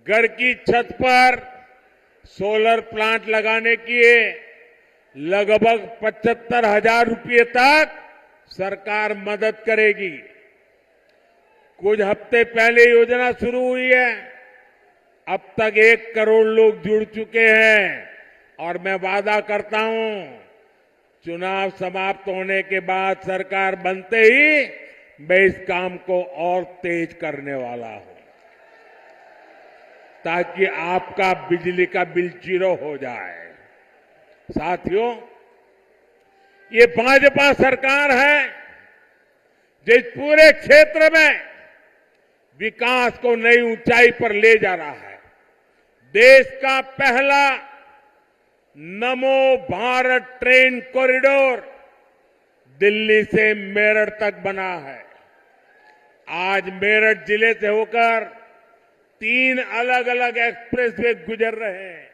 घर की छत पर सोलर प्लांट लगाने की लगभग 75,000 रुपये तक सरकार मदद करेगी। कुछ हफ्ते पहले योजना शुरू हुई है। अब तक 1 करोड़ लोग जुड़ चुके हैं और मैं वादा करता हूं चुनाव समाप्त होने के बाद सरकार बनते ही मैं इस काम को और तेज करने वाला हूं ताकि आपका बिजली का बिल 0 हो जाए। साथियों, ये भाजपा सरकार है जो इस पूरे क्षेत्र में विकास को नई ऊंचाई पर ले जा रहा है। देश का पहला नमो भारत ट्रेन कॉरिडोर दिल्ली से मेरठ तक बना है। आज मेरठ जिले से होकर 3 अलग अलग एक्सप्रेसवे गुजर रहे हैं।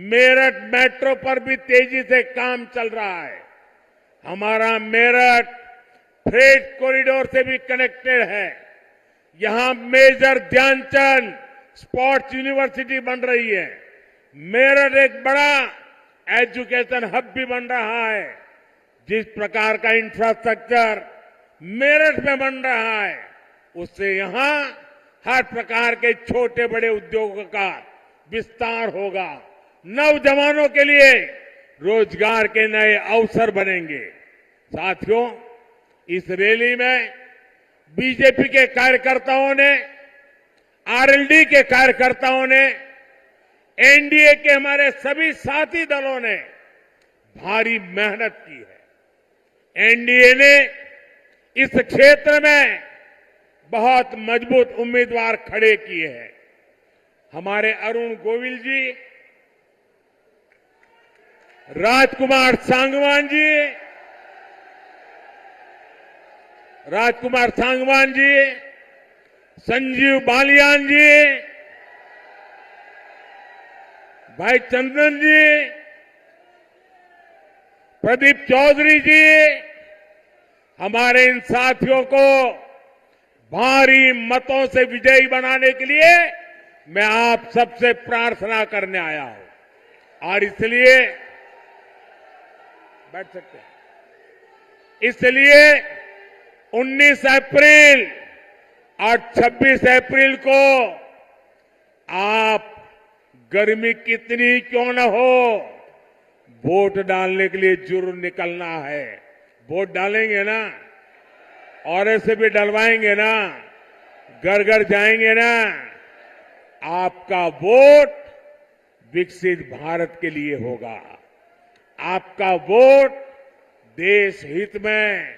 मेरठ मेट्रो पर भी तेजी से काम चल रहा है। हमारा मेरठ फ्रेट कॉरिडोर से भी कनेक्टेड है। यहां मेजर ध्यानचंद स्पोर्ट्स यूनिवर्सिटी बन रही है। मेरठ एक बड़ा एजुकेशन हब भी बन रहा है। जिस प्रकार का इंफ्रास्ट्रक्चर मेरठ में बन रहा है उससे यहां हर प्रकार के छोटे बड़े उद्योगों का विस्तार होगा। नौजवानों के लिए रोजगार के नए अवसर बनेंगे। साथियों, इस रैली में बीजेपी के कार्यकर्ताओं ने, आरएलडी के कार्यकर्ताओं ने, एनडीए के हमारे सभी साथी दलों ने भारी मेहनत की है। एनडीए ने इस क्षेत्र में बहुत मजबूत उम्मीदवार खड़े किए हैं। हमारे अरुण गोविल जी, राजकुमार सांगवान जी, संजीव बालियान जी, भाई चंदन जी, प्रदीप चौधरी जी, हमारे इन साथियों को भारी मतों से विजयी बनाने के लिए मैं आप सबसे प्रार्थना करने आया हूं और इसलिए बैठ सकते हैं। इसलिए 19 अप्रैल और 26 अप्रैल को आप गर्मी कितनी क्यों न हो वोट डालने के लिए जरूर निकलना है। वोट डालेंगे ना? और ऐसे भी डलवाएंगे ना? घर घर जाएंगे ना? आपका वोट विकसित भारत के लिए होगा। आपका वोट देश हित में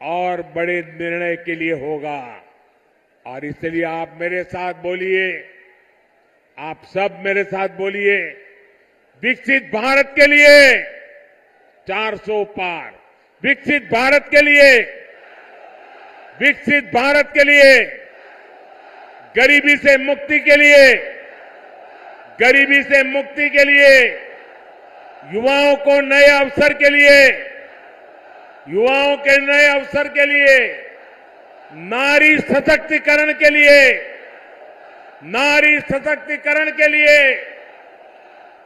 और बड़े निर्णय के लिए होगा। और इसलिए आप मेरे साथ बोलिए, आप सब मेरे साथ बोलिए, विकसित भारत के लिए 400 पार, विकसित भारत के लिए, विकसित भारत के लिए, गरीबी से मुक्ति के लिए, गरीबी से मुक्ति के लिए, युवाओं को नए अवसर के लिए, युवाओं के नए अवसर के लिए, नारी सशक्तिकरण के लिए, नारी सशक्तिकरण के लिए,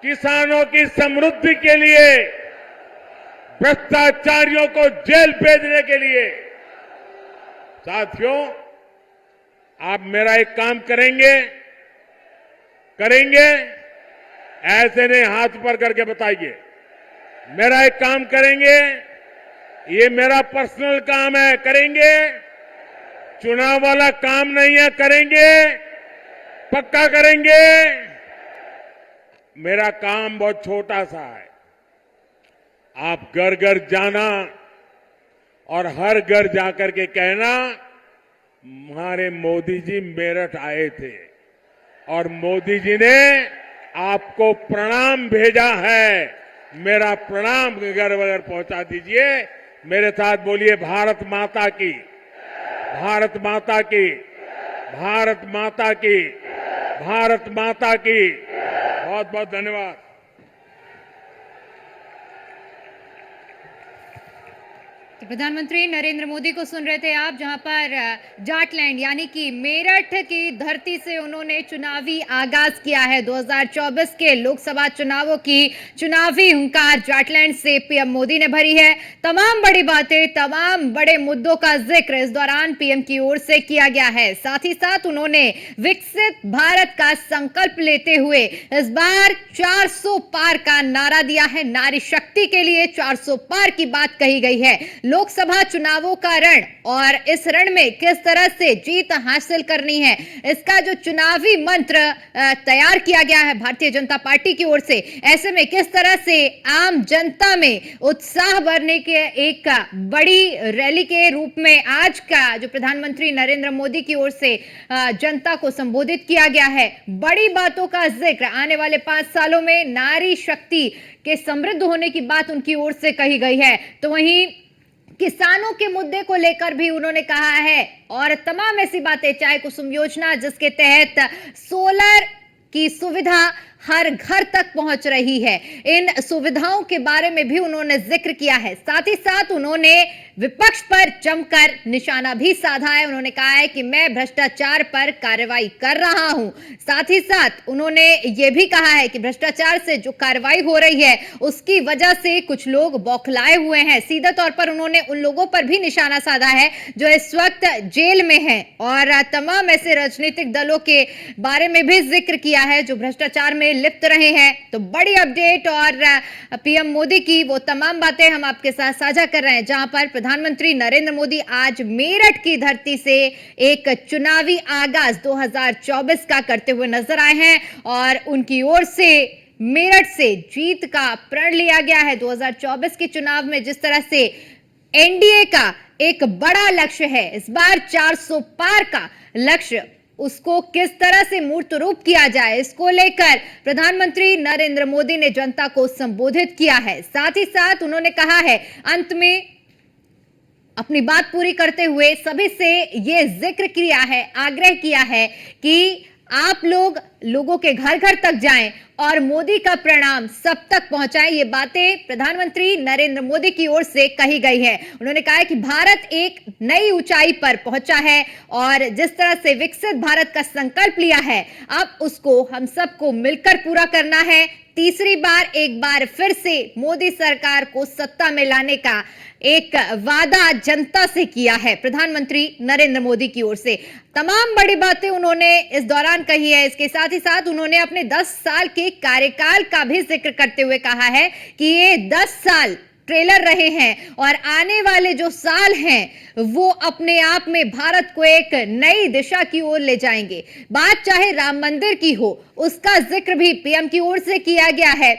किसानों की समृद्धि के लिए, भ्रष्टाचारियों को जेल भेजने के लिए। साथियों, आप मेरा एक काम करेंगे? ऐसे नहीं, हाथ ऊपर करके बताइए। मेरा एक काम करेंगे? ये मेरा पर्सनल काम है, करेंगे? चुनाव वाला काम नहीं है, करेंगे? पक्का करेंगे? मेरा काम बहुत छोटा सा है। आप घर घर जाना और हर घर जाकर के कहना हमारे मोदी जी मेरठ आए थे और मोदी जी ने आपको प्रणाम भेजा है। मेरा प्रणाम घर घर पहुंचा दीजिए। मेरे साथ बोलिए, भारत माता की, भारत माता की, भारत माता की, भारत माता की। बहुत बहुत धन्यवाद। तो प्रधानमंत्री नरेंद्र मोदी को सुन रहे थे आप, जहां पर जाटलैंड यानी कि मेरठ की धरती से उन्होंने चुनावी आगाज किया है। 2024 के लोकसभा चुनावों की चुनावी हुंकार जाटलैंड से पीएम मोदी ने भरी है। तमाम बड़ी बातें, तमाम बड़े मुद्दों का जिक्र इस दौरान पीएम की ओर से किया गया है। साथ ही साथ उन्होंने विकसित भारत का संकल्प लेते हुए इस बार 400 पार का नारा दिया है। नारी शक्ति के लिए 400 पार की बात कही गई है। लोकसभा चुनावों का रण और इस रण में किस तरह से जीत हासिल करनी है, इसका जो चुनावी मंत्र तैयार किया गया है भारतीय जनता पार्टी की ओर से, ऐसे में किस तरह से आम जनता में उत्साह भरने के एक बड़ी रैली के रूप में आज का जो प्रधानमंत्री नरेंद्र मोदी की ओर से जनता को संबोधित किया गया है। बड़ी बातों का जिक्र आने वाले 5 सालों में नारी शक्ति के समृद्ध होने की बात उनकी ओर से कही गई है। तो वहीं किसानों के मुद्दे को लेकर भी उन्होंने कहा है और तमाम ऐसी बातें, चाहे कुसुम योजना जिसके तहत सोलर की सुविधा हर घर तक पहुंच रही है, इन सुविधाओं के बारे में भी उन्होंने जिक्र किया है। साथ ही साथ उन्होंने विपक्ष पर जमकर निशाना भी साधा है। उन्होंने कहा है कि मैं भ्रष्टाचार पर कार्रवाई कर रहा हूं। साथ ही साथ उन्होंने यह भी कहा है कि भ्रष्टाचार से जो कार्रवाई हो रही है उसकी वजह से कुछ लोग बौखलाए हुए हैं। सीधे तौर पर उन्होंने उन लोगों पर भी निशाना साधा है जो इस वक्त जेल में हैं और तमाम ऐसे राजनीतिक दलों के बारे में भी जिक्र किया है जो भ्रष्टाचार में लिप्त रहे हैं। तो बड़ी अपडेट और पीएम मोदी की वो तमाम बातें हम आपके साथ साझा कर रहे हैं, जहां पर प्रधानमंत्री नरेंद्र मोदी आज मेरठ की धरती से एक चुनावी आगाज 2024 का करते हुए नजर आए हैं और उनकी ओर से मेरठ से जीत का प्रण लिया गया है। 2024 के चुनाव में जिस तरह से एनडीए का एक बड़ा लक्ष्य है, इस बार 400 पार का लक्ष्य, उसको किस तरह से मूर्त रूप किया जाए, इसको लेकर प्रधानमंत्री नरेंद्र मोदी ने जनता को संबोधित किया है। साथ ही साथ उन्होंने कहा है, अंत में अपनी बात पूरी करते हुए सभी से यह जिक्र किया है, आग्रह किया है कि आप लोगों के घर घर तक जाएं और मोदी का प्रणाम सब तक पहुंचाएं। ये बातें प्रधानमंत्री नरेंद्र मोदी की ओर से कही गई है। उन्होंने कहा है कि भारत एक नई ऊंचाई पर पहुंचा है और जिस तरह से विकसित भारत का संकल्प लिया है, अब उसको हम सबको मिलकर पूरा करना है। तीसरी बार एक बार फिर से मोदी सरकार को सत्ता में लाने का एक वादा जनता से किया है प्रधानमंत्री नरेंद्र मोदी की ओर से। तमाम बड़ी बातें उन्होंने इस दौरान कही है। इसके साथ ही साथ उन्होंने अपने 10 साल के कार्यकाल का भी जिक्र करते हुए कहा है कि ये 10 साल ट्रेलर रहे हैं और आने वाले जो साल हैं वो अपने आप में भारत को एक नई दिशा की ओर ले जाएंगे। बात चाहे राम मंदिर की हो, उसका जिक्र भी पीएम की ओर से किया गया है।